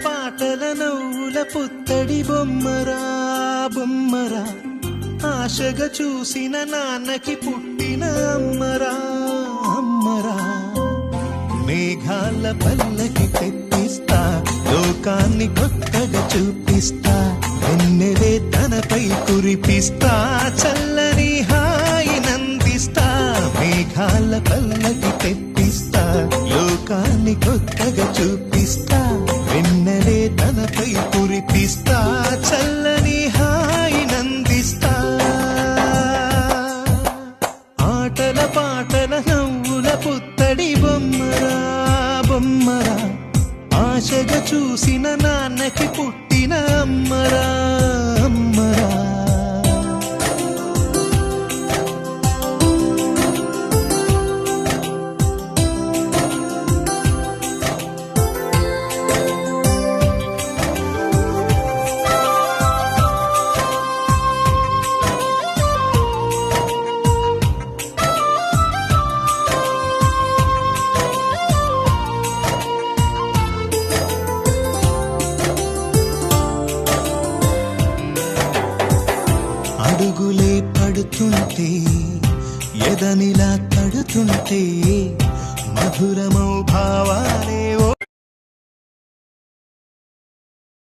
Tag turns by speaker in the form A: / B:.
A: పాటల నవ్వుల పుత్తడి బొమ్మరా బొమ్మరా, ఆశగా చూసిన నాన్నకి పుట్టిన అమ్మరా అమ్మరా. మేఘాల పల్లకి తెప్పిస్తా, లోకాన్ని కొత్తగా చూపిస్తా, వెన్నెలే తనపై కురిపిస్తా, చల్లని హాయి నందిస్తా. మేఘాల పల్లకి తెప్పిస్తా, లోకాన్ని కొత్తగా చూపిస్తా, వెన్నెలే తనపై కురిపిస్తా, చల్లని హాయి నందిస్తా. ఆటల పాటల నవ్వుల పుత్తడి బొమ్మరా బొమ్మరా, ఆశగా చూసిన నాన్నకి పుట్టిన అమ్మరా అమ్మరా. అడుగులే పడుతుంటే, ఎదనిలా తడుతుంటే, మధురమౌ భావాలే ఓ